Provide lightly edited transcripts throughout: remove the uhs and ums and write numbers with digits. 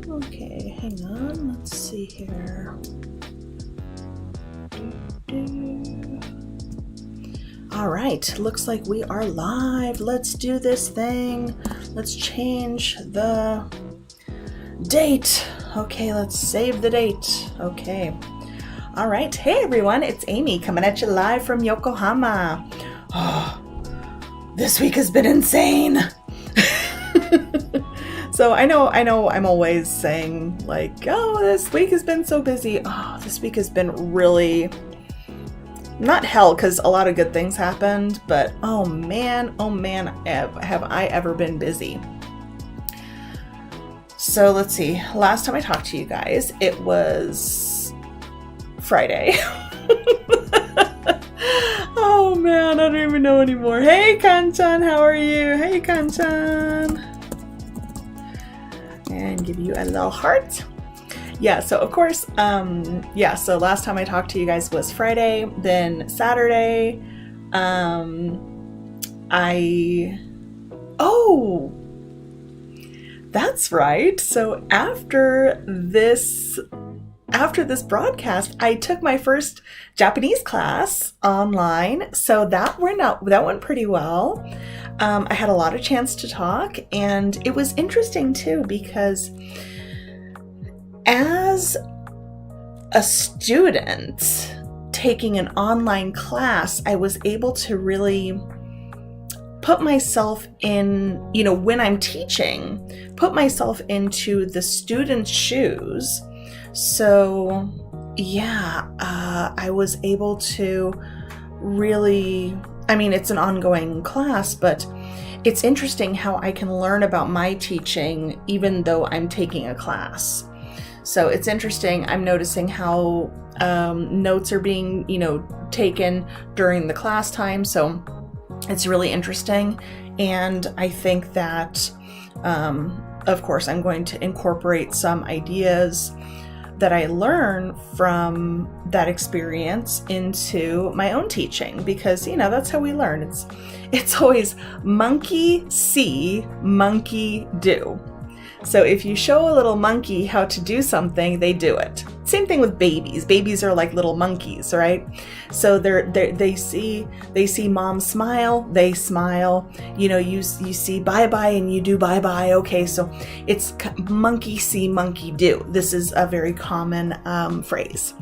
Okay, hang on. Let's see here. All right, looks like we are live. Let's do this thing. Let's change the date. Okay, let's save the date. Okay. All right. Hey, everyone. It's Amy coming at you live from Yokohama. Oh, this week has been insane. So I know I'm always saying like, oh, this week has been so busy. Oh, this week has been really not hell, because a lot of good things happened, but oh man, have I ever been busy. So let's see. Last time I talked to you guys, it was Friday. Oh man, I don't even know anymore. Hey Kanchan, how are you? Hey Kanchan. And give you a little heart. Yeah, so of course, so last time I talked to you guys was Friday, then Saturday, that's right. So after this broadcast, I took my first Japanese class online. So that went pretty well. I had a lot of chance to talk, and it was interesting too, because as a student taking an online class, I was able to really put myself in, when I'm teaching, put myself into the student's shoes. So yeah, I was able to really, it's an ongoing class, but it's interesting how I can learn about my teaching even though I'm taking a class. So it's interesting. I'm noticing how notes are being, taken during the class time. So it's really interesting. And I think that, of course, I'm going to incorporate some ideas that I learn from that experience into my own teaching, because, that's how we learn. It's always monkey see, monkey do. So if you show a little monkey how to do something, they do it. Same thing with babies. Babies are like little monkeys, right? So they see mom smile, they smile. You see bye-bye and you do bye-bye. Okay, so it's monkey see, monkey do. This is a very common phrase.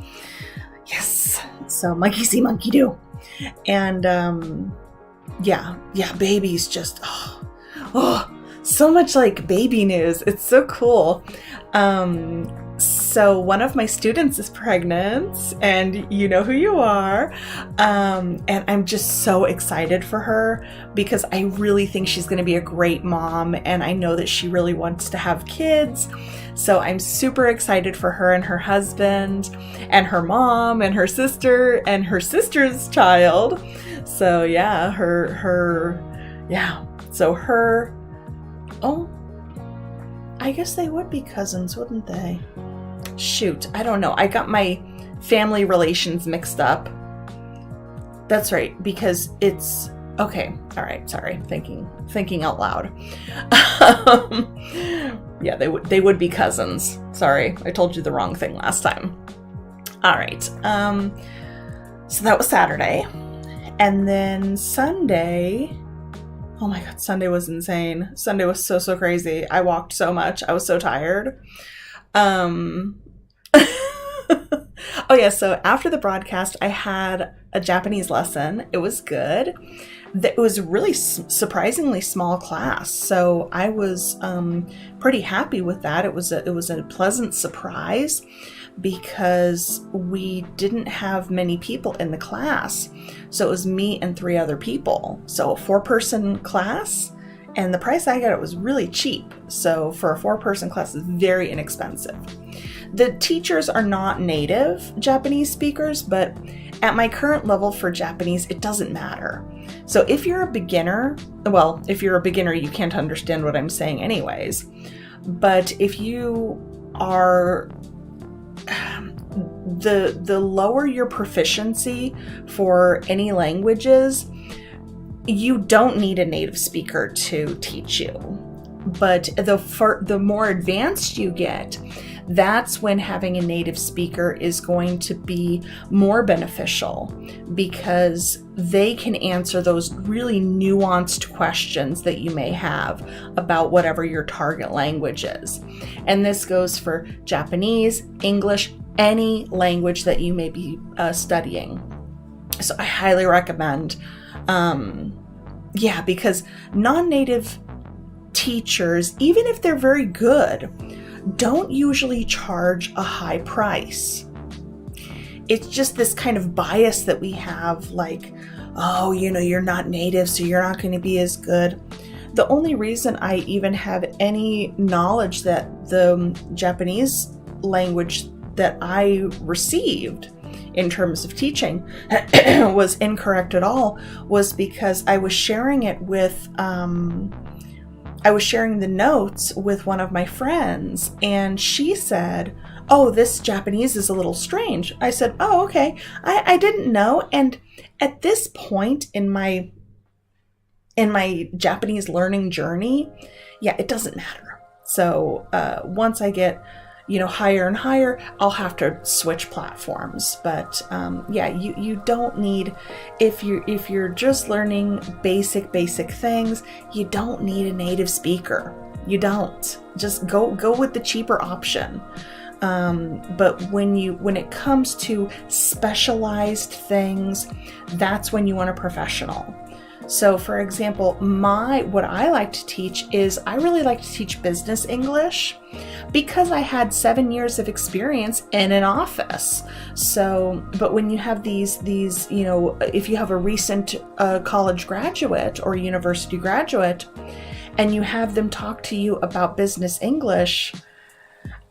Yes. So monkey see, monkey do. And babies just so much like baby news. It's so cool. So one of my students is pregnant, and you know who you are. And I'm just so excited for her, because I really think she's going to be a great mom, and I know that she really wants to have kids. So I'm super excited for her and her husband and her mom and her sister and her sister's child. So yeah, oh, I guess they would be cousins, wouldn't they? Shoot, I don't know. I got my family relations mixed up. That's right, because it's okay. All right, sorry. Thinking out loud. Yeah, they would be cousins. Sorry, I told you the wrong thing last time. All right. So that was Saturday, and then Sunday. Oh my God, Sunday was insane. Sunday was so crazy. I walked so much. I was so tired. Oh yeah, so after the broadcast, I had a Japanese lesson. It was good. It was really surprisingly small class. So I was pretty happy with that. It was a pleasant surprise, because we didn't have many people in the class. So it was me and 3 other people. So a 4-person class, and the price I got it was really cheap. So for a 4-person class, it's very inexpensive. The teachers are not native Japanese speakers, but at my current level for Japanese, it doesn't matter. So if you're a beginner, you can't understand what I'm saying anyways. But if you are the lower your proficiency for any languages, you don't need a native speaker to teach you. But the more advanced you get, that's when having a native speaker is going to be more beneficial, because they can answer those really nuanced questions that you may have about whatever your target language is. And this goes for Japanese, English, any language that you may be studying. So I highly recommend, because non-native teachers, even if they're very good, don't usually charge a high price. It's just this kind of bias that we have, like, oh, you're not native, so you're not going to be as good. The only reason I even have any knowledge that the Japanese language that I received in terms of teaching was incorrect at all was because I was sharing it with I was sharing the notes with one of my friends, and she said, oh, this Japanese is a little strange. I said, oh, okay. I didn't know. And at this point in my Japanese learning journey, it doesn't matter. So once I get higher and higher, I'll have to switch platforms. But you don't need, if you're just learning basic things, you don't need a native speaker. You don't. Just go with the cheaper option. But when it comes to specialized things, that's when you want a professional. So for example, what I like to teach is I really like to teach business English because I had 7 years of experience in an office. So, but when you have these, if you have a recent college graduate or university graduate and you have them talk to you about business English,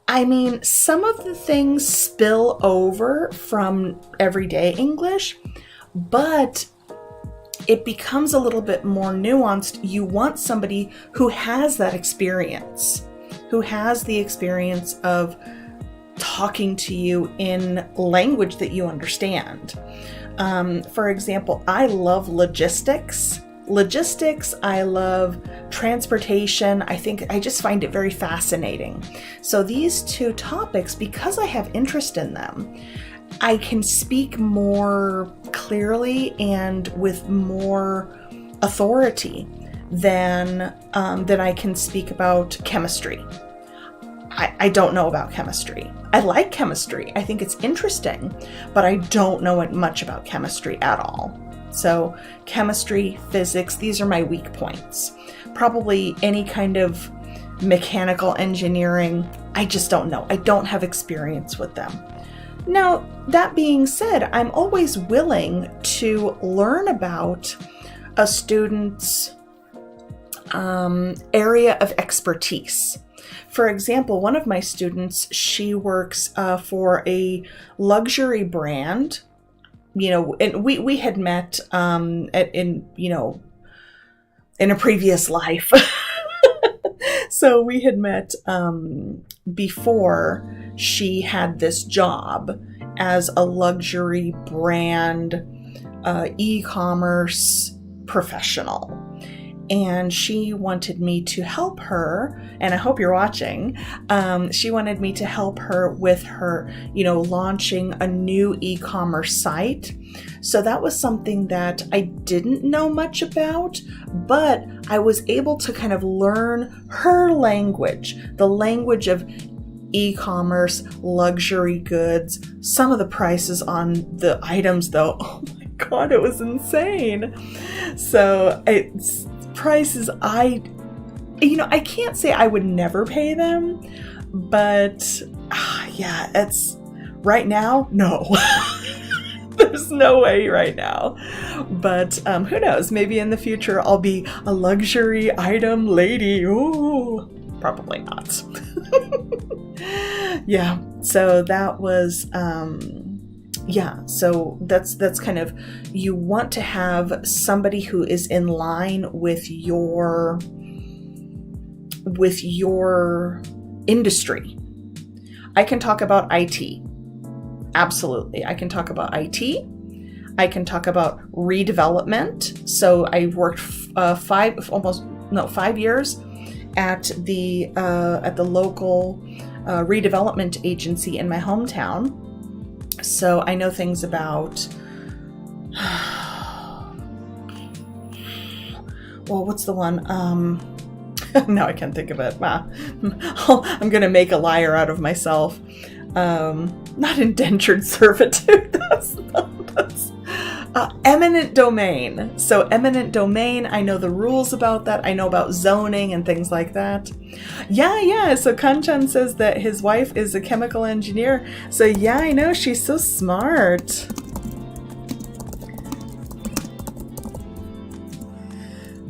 I mean, some of the things spill over from everyday English, but it becomes a little bit more nuanced. You want somebody who has that experience, who has the experience of talking to you in language that you understand. For example, I love logistics. I love transportation. I just find it very fascinating. So these two topics, because I have interest in them, I can speak more clearly and with more authority than I can speak about chemistry. I don't know about chemistry. I like chemistry. I think it's interesting, but I don't know much about chemistry at all. So chemistry, physics, these are my weak points. Probably any kind of mechanical engineering, I just don't know. I don't have experience with them. Now, that being said, I'm always willing to learn about a student's area of expertise. For example, one of my students, she works for a luxury brand, and we had met in a previous life. So we had met before she had this job as a luxury brand e-commerce professional. And she wanted me to help her, and I hope you're watching. She wanted me to help her with her, launching a new e-commerce site. So that was something that I didn't know much about, but I was able to kind of learn her language, the language of e-commerce, luxury goods. Some of the prices on the items, though, oh my God, it was insane. So it's prices I can't say I would never pay them, but it's right now, no. There's no way right now. But who knows? Maybe in the future I'll be a luxury item lady. Ooh, probably not. So that was so that's kind of, you want to have somebody who is in line with your industry. I can talk about IT. Absolutely. I can talk about IT. I can talk about redevelopment. So I worked 5 years at the local redevelopment agency in my hometown. So I know things about, well, what's the one? No, I can't think of it. I'm going to make a liar out of myself. Not indentured servitude. That's eminent domain. So eminent domain, I know the rules about that. I know about zoning and things like that. Yeah. So Kanchan says that his wife is a chemical engineer. So yeah, I know. She's so smart.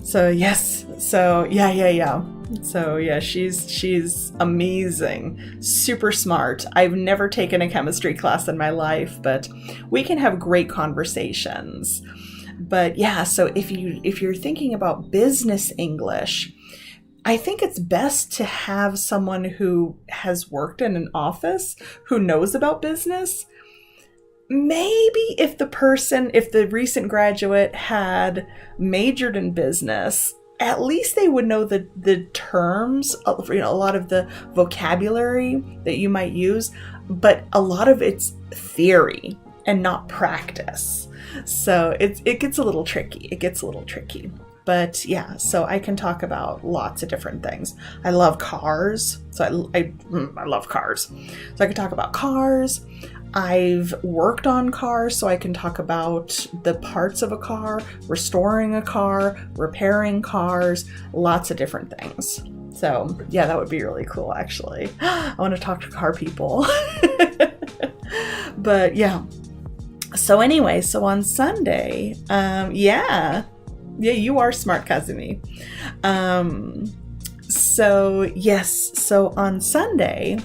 So yes. So yeah. So yeah, she's amazing, super smart. I've never taken a chemistry class in my life, but we can have great conversations. But yeah, so if you're thinking about business English, I think it's best to have someone who has worked in an office, who knows about business. Maybe if the recent graduate had majored in business, at least they would know the terms, a lot of the vocabulary that you might use, but a lot of it's theory and not practice. So it gets a little tricky. But yeah, so I can talk about lots of different things. I love cars. So I love cars. So I can talk about cars. I've worked on cars, so I can talk about the parts of a car, restoring a car, repairing cars, lots of different things. So yeah, that would be really cool, actually. I want to talk to car people. But yeah. So anyway, so on Sunday, yeah, you are smart, Kazumi. So yes, so on Sunday,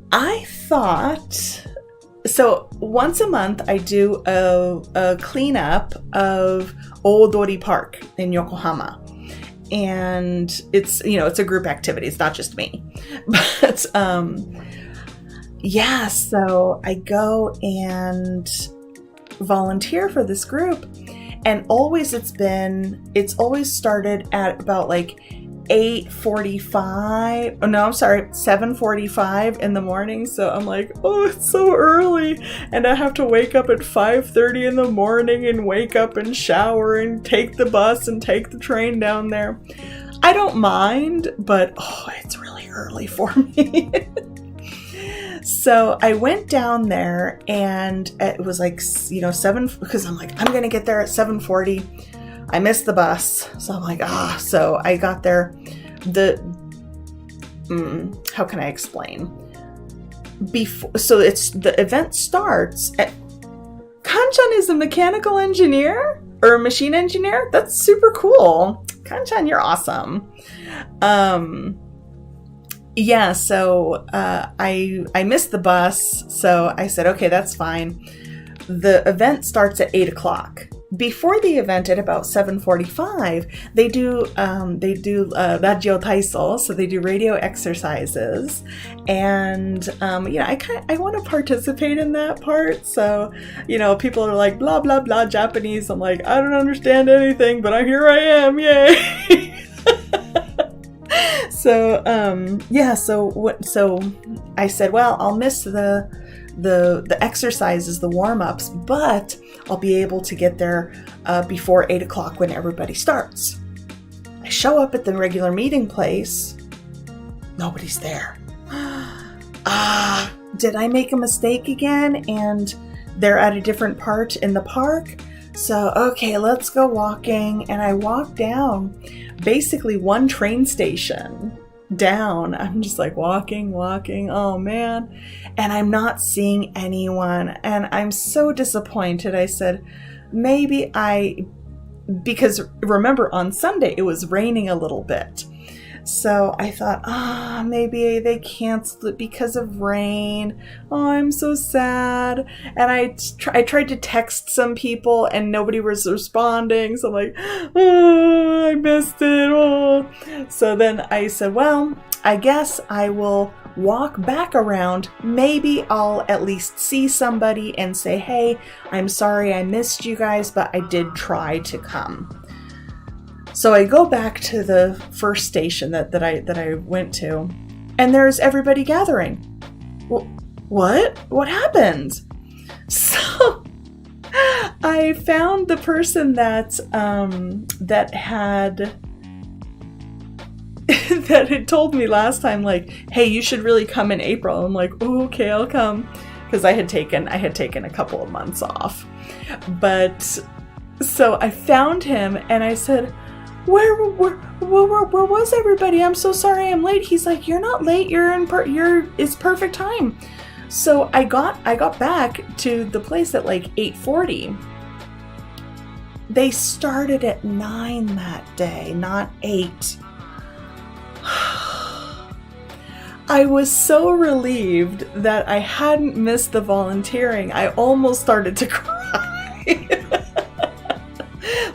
I thought, so once a month I do a cleanup of Oodori Park in Yokohama. And it's a group activity. It's not just me. But yeah, so I go and volunteer for this group. And always it's always started at about like 7:45 in the morning. So I'm like, oh, it's so early, and I have to wake up at 5:30 in the morning and wake up and shower and take the bus and take the train down there. I don't mind, but it's really early for me. So I went down there, and it was like 7, because I'm like, I'm gonna get there at 7:40. I missed the bus, so I'm like, so I got there. How can I explain? So the event starts at, Kanchan is a mechanical engineer or a machine engineer? That's super cool. Kanchan, you're awesome. Yeah, so I missed the bus, so I said, okay, that's fine. The event starts at 8 o'clock. Before the event, at about 7:45, they do radio taiso, so they do radio exercises, and I want to participate in that part. So people are like blah blah blah Japanese. I'm like, I don't understand anything, but here I am, yay! So so I said, well, I'll miss the exercises, the warm-ups, but I'll be able to get there before 8 o'clock when everybody starts. I show up at the regular meeting place. Nobody's there. Did I make a mistake again? And they're at a different part in the park? So, okay, let's go walking. And I walk down basically one train station down. I'm just like walking. Oh man. And I'm not seeing anyone. And I'm so disappointed. I said, because remember on Sunday it was raining a little bit. So I thought, maybe they canceled it because of rain. Oh, I'm so sad. And I tried to text some people and nobody was responding. So I'm like, I missed it. Oh. So then I said, well, I guess I will walk back around, maybe I'll at least see somebody and say, hey, I'm sorry I missed you guys, but I did try to come. So I go back to the first station that I went to, and there's everybody gathering. What happened? So I found the person that had that had told me last time, like, hey, you should really come in April. I'm like, oh, okay, I'll come, because I had taken a couple of months off. But so I found him and I said, where was everybody? I'm so sorry I'm late. He's like, you're not late. It's perfect time. So I got back to the place at like 8:40. They started at 9 that day, not 8. I was so relieved that I hadn't missed the volunteering. I almost started to cry.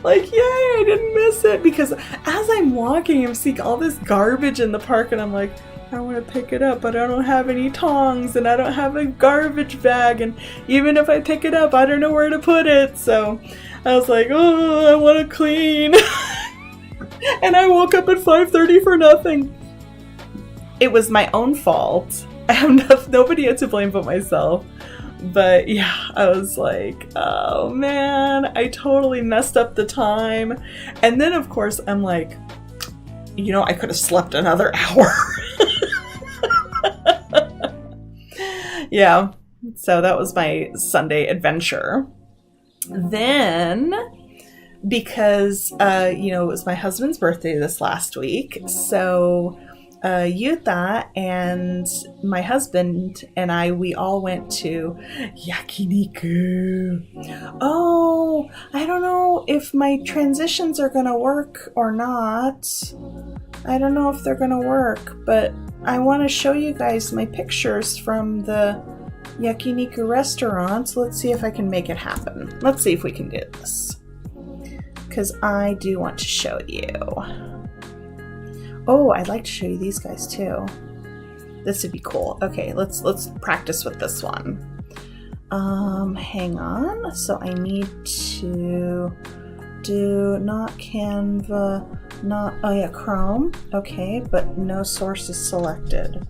Like, yay, I didn't miss it. Because as I'm walking, I'm seeing all this garbage in the park, and I'm like, I want to pick it up, but I don't have any tongs, and I don't have a garbage bag, and even if I pick it up, I don't know where to put it. So I was like, oh, I want to clean. And I woke up at 5:30 for nothing. It was my own fault. I have nobody to blame but myself. But yeah, I was like, oh man, I totally messed up the time. And then of course I'm like, I could have slept another hour. Yeah, so that was my Sunday adventure. Then, because, it was my husband's birthday this last week, so Yuta and my husband and we all went to yakiniku. Oh, I don't know if my transitions are gonna work or not. I don't know if they're gonna work, but I want to show you guys my pictures from the yakiniku restaurants. Let's see if I can make it happen. Let's see if we can do this, because I do want to show you. Oh, I'd like to show you these guys too. This would be cool. Okay, let's practice with this one. Hang on. So I need to do not Canva, Chrome. Okay, but no source is selected.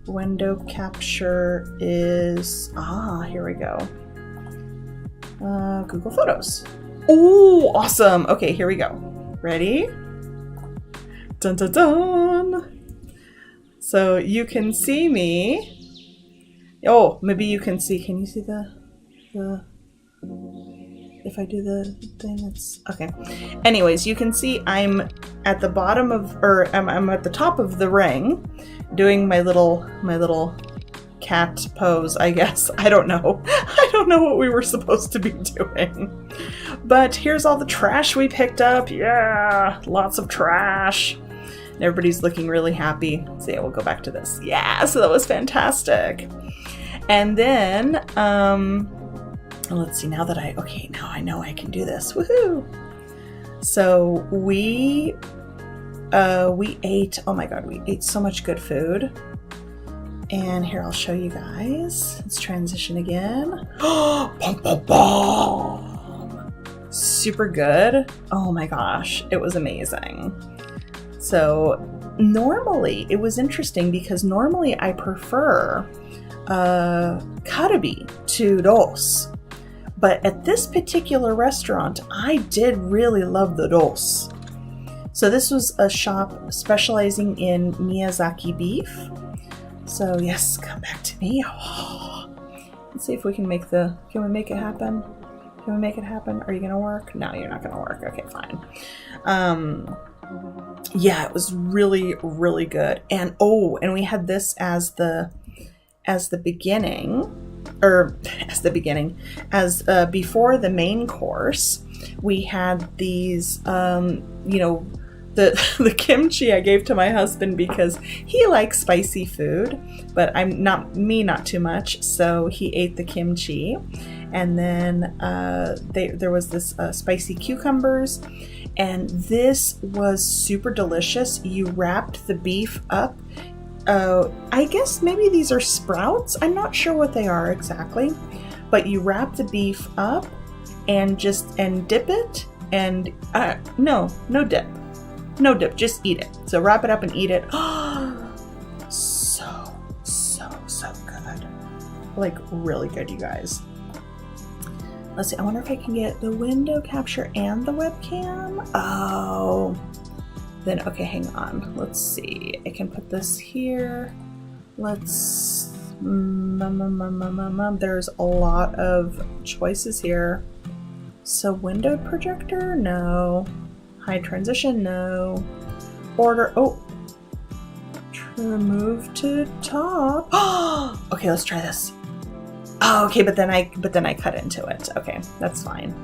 Window capture is, here we go. Google Photos. Oh, awesome. Okay, here we go. Ready? Dun dun dun. So you can see me. Oh, maybe you can see. Can you see the? If I do the thing, it's okay. Anyways, you can see I'm at the bottom of, or I'm at the top of the ring, doing my little cat pose, I guess. I don't know. I don't know what we were supposed to be doing. But here's all the trash we picked up. Yeah, lots of trash. Everybody's looking really happy. So yeah, we'll go back to this. Yeah, so that was fantastic. And then, let's see, now I know I can do this. Woohoo! So we ate, oh my God, we ate so much good food. And here, I'll show you guys. Let's transition again. Bum, bum, bum. Super good. Oh my gosh, it was amazing. So normally, it was interesting because normally I prefer karabi to dos. But at this particular restaurant, I did really love the dos. So this was a shop specializing in Miyazaki beef. So yes, come back to me. Oh. Let's see if we can make can we make it happen? Can we make it happen? Are you gonna work? No, you're not gonna work. Okay, fine. Yeah, it was really, really good. And we had this as the beginning, before the main course. We had these, the kimchi I gave to my husband because he likes spicy food, but not too much. So he ate the kimchi, and then there was this spicy cucumbers, and this was super delicious. You wrapped the beef up I guess maybe these are sprouts. I'm not sure what they are exactly, but you wrap the beef up and dip it, and no dip, just eat it. So wrap it up and eat it. So good, like really good, you guys. Let's see, I wonder if I can get the window capture and the webcam. Oh, then okay, hang on. Let's see, I can put this here. Let's, there's a lot of choices here. So window projector, no. High transition, no. Order, oh. Move to top. Okay, let's try this. Oh, okay, but then I cut into it. Okay, that's fine.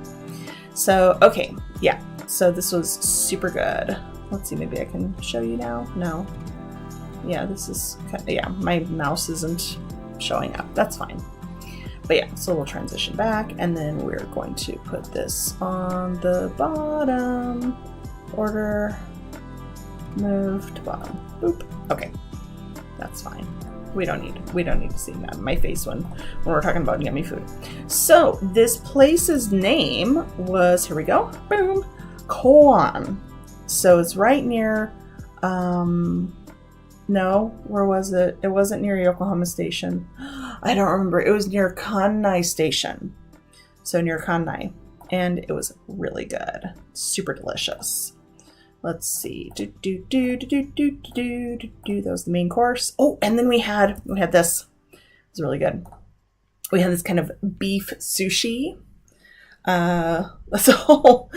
So, okay, yeah. So this was super good. Let's see, maybe I can show you now. No. Yeah, this is, yeah, my mouse isn't showing up. That's fine. But yeah, so we'll transition back, and then we're going to put this on the bottom. Order, move to bottom. Boop. Okay, that's fine. We don't need to see my face when we're talking about yummy food. So this place's name was, here we go, boom, Koan. So it's right near, no, where was it? It wasn't near Yokohama Station. I don't remember. It was near Kannai Station. So near Kannai. And it was really good. Super delicious. Let's see. That was the main course. Oh, and then we had this. It was really good. We had this kind of beef sushi. So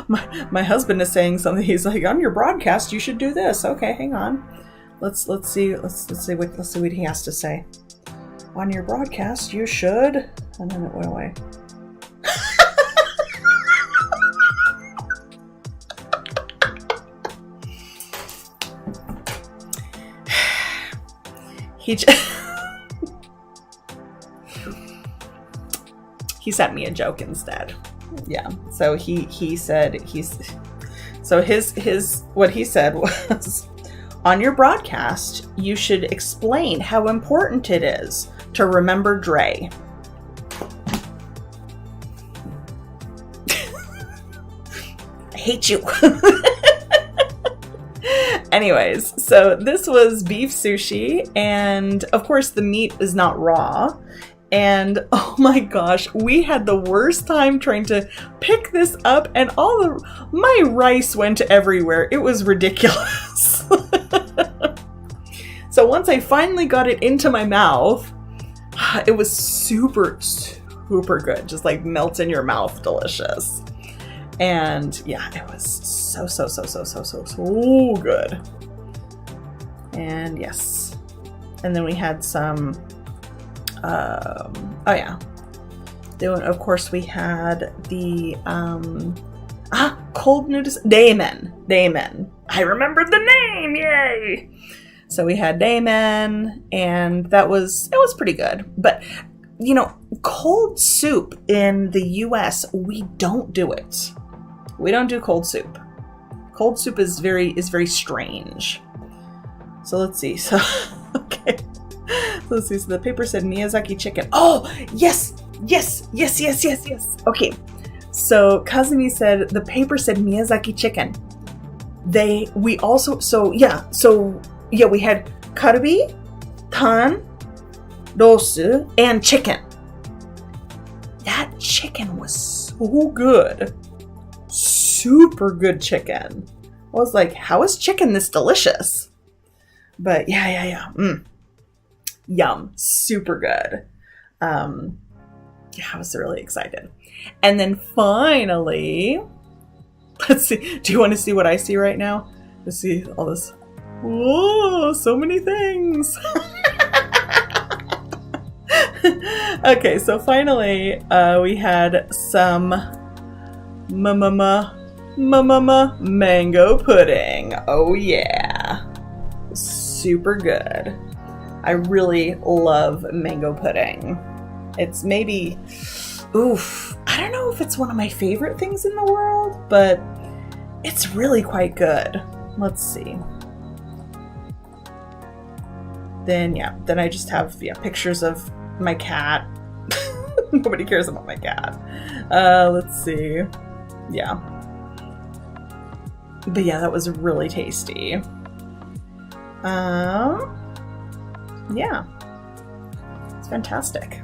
my husband is saying something. He's like, on your broadcast, you should do this. Okay, hang on. Let's see what he has to say. On your broadcast, you should. And then it went away. He sent me a joke instead. Yeah. So he said what he said was, on your broadcast, you should explain how important it is to remember Dre. I hate you. Anyways, so this was beef sushi, and of course the meat is not raw. And oh my gosh, we had the worst time trying to pick this up, and my rice went everywhere. It was ridiculous. So once I finally got it into my mouth, it was super, super good. Just like melts in your mouth, delicious. And yeah, it was so good. And yes. And then we had some, oh yeah. Then of course we had the, cold noodles, Daemen. I remembered the name, yay! So we had Daemen, and it was pretty good. But, you know, cold soup in the US, we don't do it. We don't do cold soup. Cold soup is very strange. So let's see. So, okay. So let's see. So the paper said Miyazaki chicken. Oh, yes. Okay. So Kazumi said the paper said Miyazaki chicken. We had karubi, tan, rosu, and chicken. That chicken was so good. Super good chicken. I was like, how is chicken this delicious? But yeah. Yum. Super good. Yeah, I was really excited. And then finally, let's see. Do you want to see what I see right now? Let's see all this. Whoa, so many things. Okay, so finally, we had some Mamama mango pudding. Oh yeah. Super good. I really love mango pudding. It's maybe, I don't know if it's one of my favorite things in the world, but it's really quite good. Let's see. then I just have pictures of my cat. Nobody cares about my cat. Let's see. Yeah. But yeah, that was really tasty. Yeah. It's fantastic.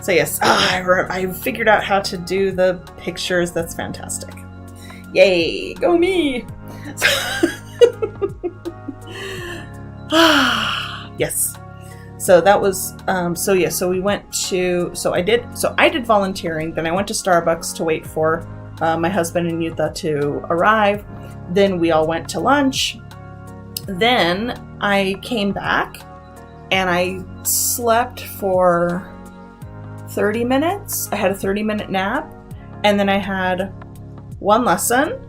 So yes, I figured out how to do the pictures. That's fantastic. Yay, go me! Yes. So that was, so we went to, I did volunteering, then I went to Starbucks to wait for my husband and Yuta to arrive. Then we all went to lunch. Then I came back and I slept for 30 minutes. I had a 30-minute nap, and then I had one lesson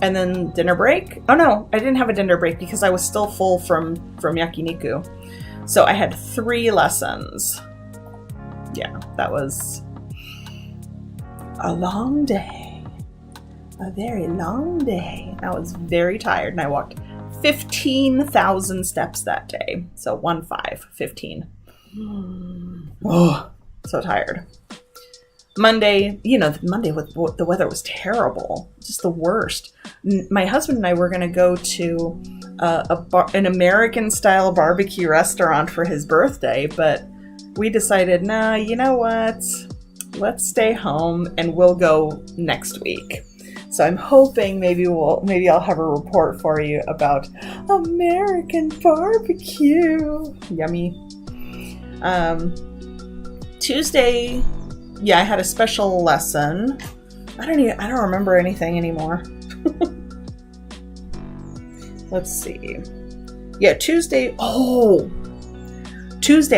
and then dinner break. Oh no, I didn't have a dinner break because I was still full from yakiniku. So I had 3 lessons. Yeah, that was a long day. A very long day. I was very tired and I walked 15,000 steps that day. So 15. Oh, so tired. Monday, Monday the weather was terrible. Just the worst. My husband and I were going to go to an American-style barbecue restaurant for his birthday, but we decided, nah, you know what? Let's stay home and we'll go next week. So I'm hoping maybe I'll have a report for you about American barbecue. Yummy. Tuesday, I had a special lesson. I don't remember anything anymore. Let's see. Yeah, Tuesday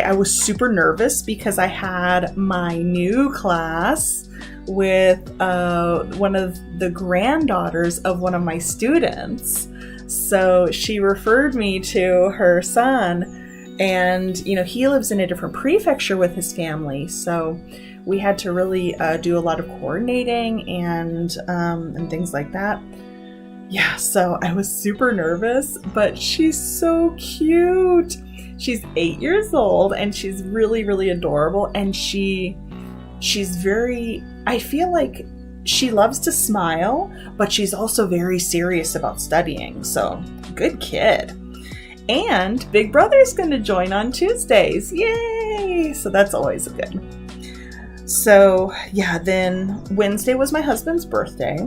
I was super nervous because I had my new class with one of the granddaughters of one of my students. So she referred me to her son, and he lives in a different prefecture with his family. So we had to really do a lot of coordinating and things like that. Yeah, so I was super nervous, but she's so cute. She's 8 years old and she's really, really adorable. And she's very, I feel like she loves to smile, but she's also very serious about studying. So good kid. And Big Brother's going to join on Tuesdays. Yay! So that's always good. So yeah, then Wednesday was my husband's birthday.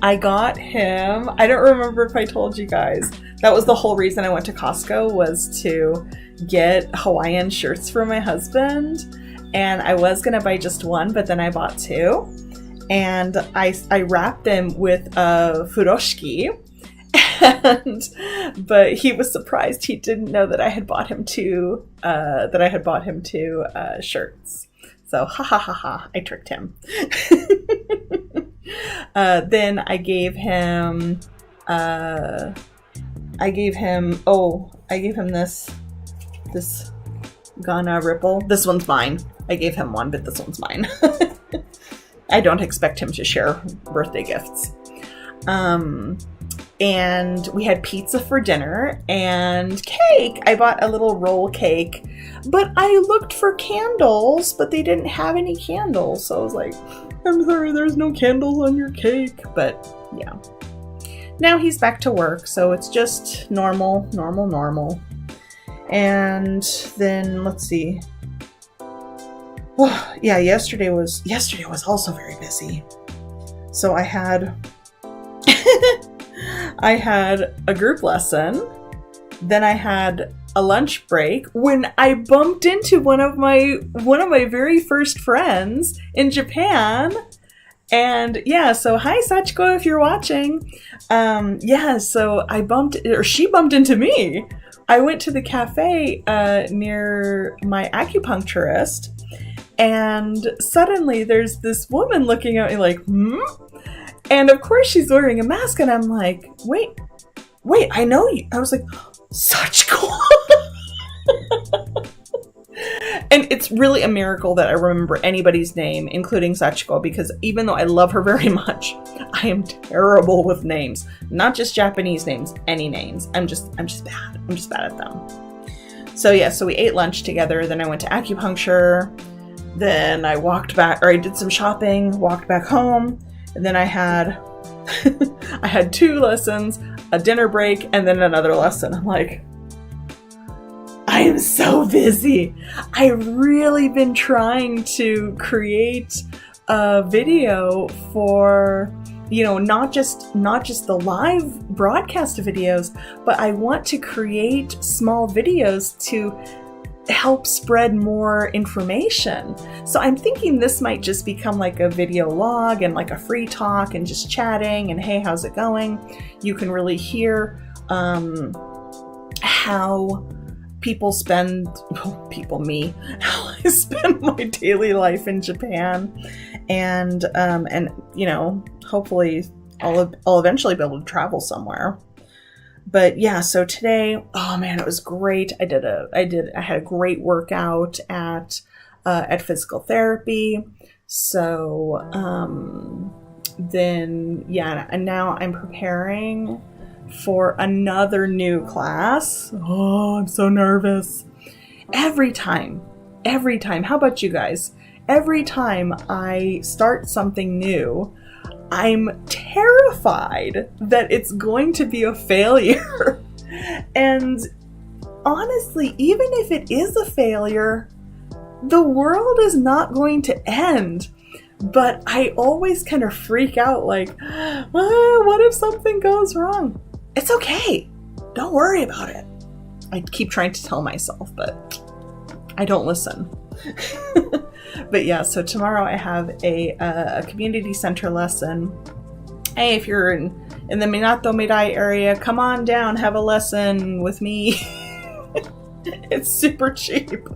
I got him, I don't remember if I told you guys, that was the whole reason I went to Costco, was to get Hawaiian shirts for my husband. And I was going to buy just one, but then I bought 2. And I wrapped them with a furoshiki. But he was surprised. He didn't know that I had bought him 2 shirts. So I tricked him. Then I gave him this Ghana Ripple. This one's mine. I gave him one, but this one's mine. I don't expect him to share birthday gifts. And we had pizza for dinner and cake. I bought a little roll cake, but I looked for candles, but they didn't have any candles. So I was like, I'm sorry, there's no candles on your cake. But yeah. Now he's back to work, so it's just normal. And then let's see. Oh, yeah, yesterday was also very busy. So I had a group lesson, then I had a lunch break when I bumped into one of my very first friends in Japan. And yeah, so hi Sachiko if you're watching. So she bumped into me. I went to the cafe near my acupuncturist, and suddenly there's this woman looking at me like, And of course she's wearing a mask, and I'm like, wait, I know you. I was like, Sachiko. And it's really a miracle that I remember anybody's name, including Sachiko, because even though I love her very much, I am terrible with names. Not just Japanese names, any names. I'm just bad. I'm just bad at them. So yeah, so we ate lunch together. Then I went to acupuncture. Then I walked back, or I did some shopping, walked back home. And then I had, I had 2 lessons, a dinner break, and then another lesson. I'm like, I am so busy. I've really been trying to create a video for, you know, not just the live broadcast videos, but I want to create small videos to help spread more information. So I'm thinking this might just become like a video log and like a free talk and just chatting and, hey, how's it going? You can really hear how how I spend my daily life in Japan, and you know, hopefully I'll eventually be able to travel somewhere. But yeah, so today, oh man, it was great. I had a great workout at physical therapy. So then yeah, and now I'm preparing for another new class. Oh, I'm so nervous. Every time. How about you guys? Every time I start something new, I'm terrified that it's going to be a failure. And honestly, even if it is a failure, the world is not going to end. But I always kind of freak out like, what if something goes wrong? It's okay. Don't worry about it. I keep trying to tell myself, but I don't listen. But yeah, so tomorrow I have a community center lesson. Hey, if you're in the Minato Mirai area, come on down, have a lesson with me. It's super cheap.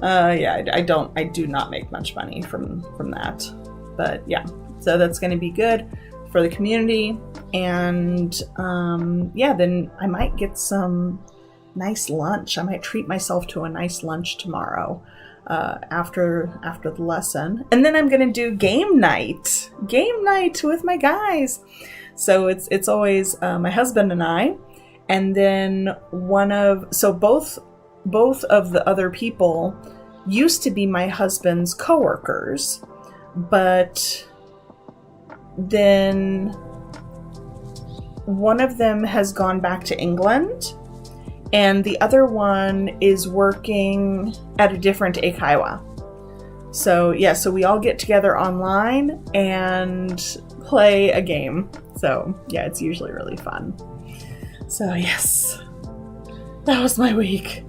Yeah, I do not make much money from that. But yeah, so that's going to be good for the community. And yeah, then I might get some nice lunch. I might treat myself to a nice lunch tomorrow after the lesson. And then I'm going to do game night with my guys. So it's always my husband and I, and then both of the other people used to be my husband's coworkers, but then one of them has gone back to England, and the other one is working at a different eikaiwa. So yeah, so we all get together online and play a game. So yeah, it's usually really fun. So yes, that was my week.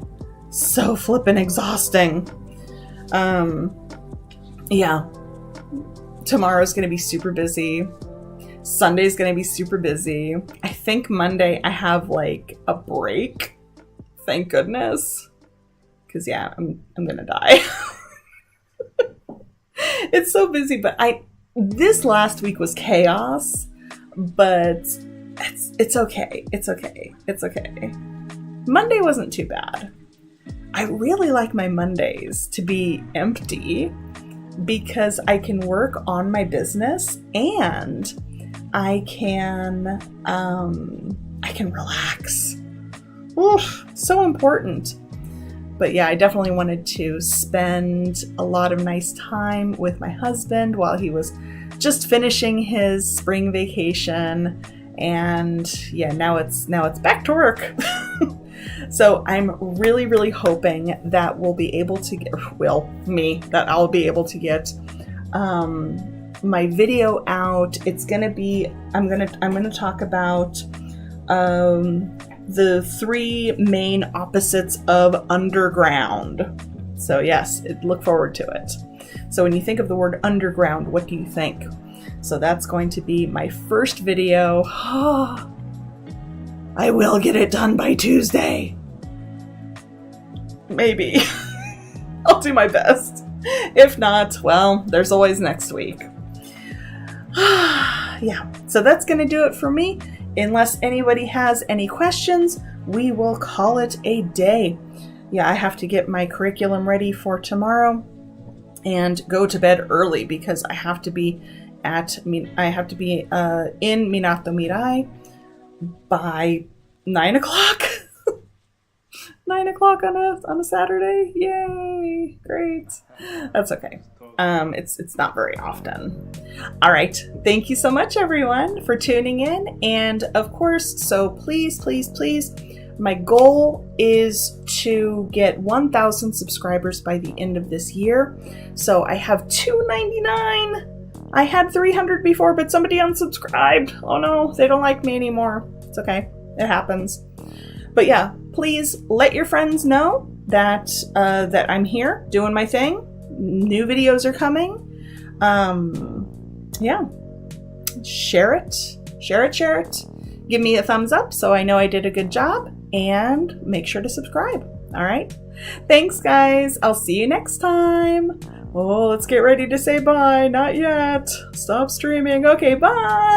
So flippin' exhausting. Yeah, tomorrow's gonna be super busy. Sunday's gonna be super busy. I think Monday I have like a break. Thank goodness. Cause yeah, I'm gonna die. It's so busy, but this last week was chaos, but it's okay. It's okay. Monday wasn't too bad. I really like my Mondays to be empty because I can work on my business and I can relax. Oof, so important. But yeah, I definitely wanted to spend a lot of nice time with my husband while he was just finishing his spring vacation. And yeah, now it's back to work. So I'm really, really hoping that I'll be able to get my video out. It's gonna be, I'm gonna talk about the 3 main opposites of underground. So yes, look forward to it. So when you think of the word underground, what do you think? So that's going to be my first video. I will get it done by Tuesday. Maybe. I'll do my best. If not, well, there's always next week. Yeah, so that's going to do it for me. Unless anybody has any questions, we will call it a day. Yeah, I have to get my curriculum ready for tomorrow and go to bed early because I have to be in Minato Mirai by 9 o'clock. 9 o'clock on a Saturday. Yay! Great. That's okay. It's not very often. All right. Thank you so much, everyone, for tuning in. And of course, so please, please, please, my goal is to get 1,000 subscribers by the end of this year. So I have 299. I had 300 before, but somebody unsubscribed. Oh no, they don't like me anymore. It's okay. It happens. But yeah, please let your friends know that that I'm here doing my thing. New videos are coming. Yeah. Share it. Give me a thumbs up so I know I did a good job, and make sure to subscribe. All right. Thanks, guys. I'll see you next time. Oh, let's get ready to say bye. Not yet. Stop streaming. Okay, bye.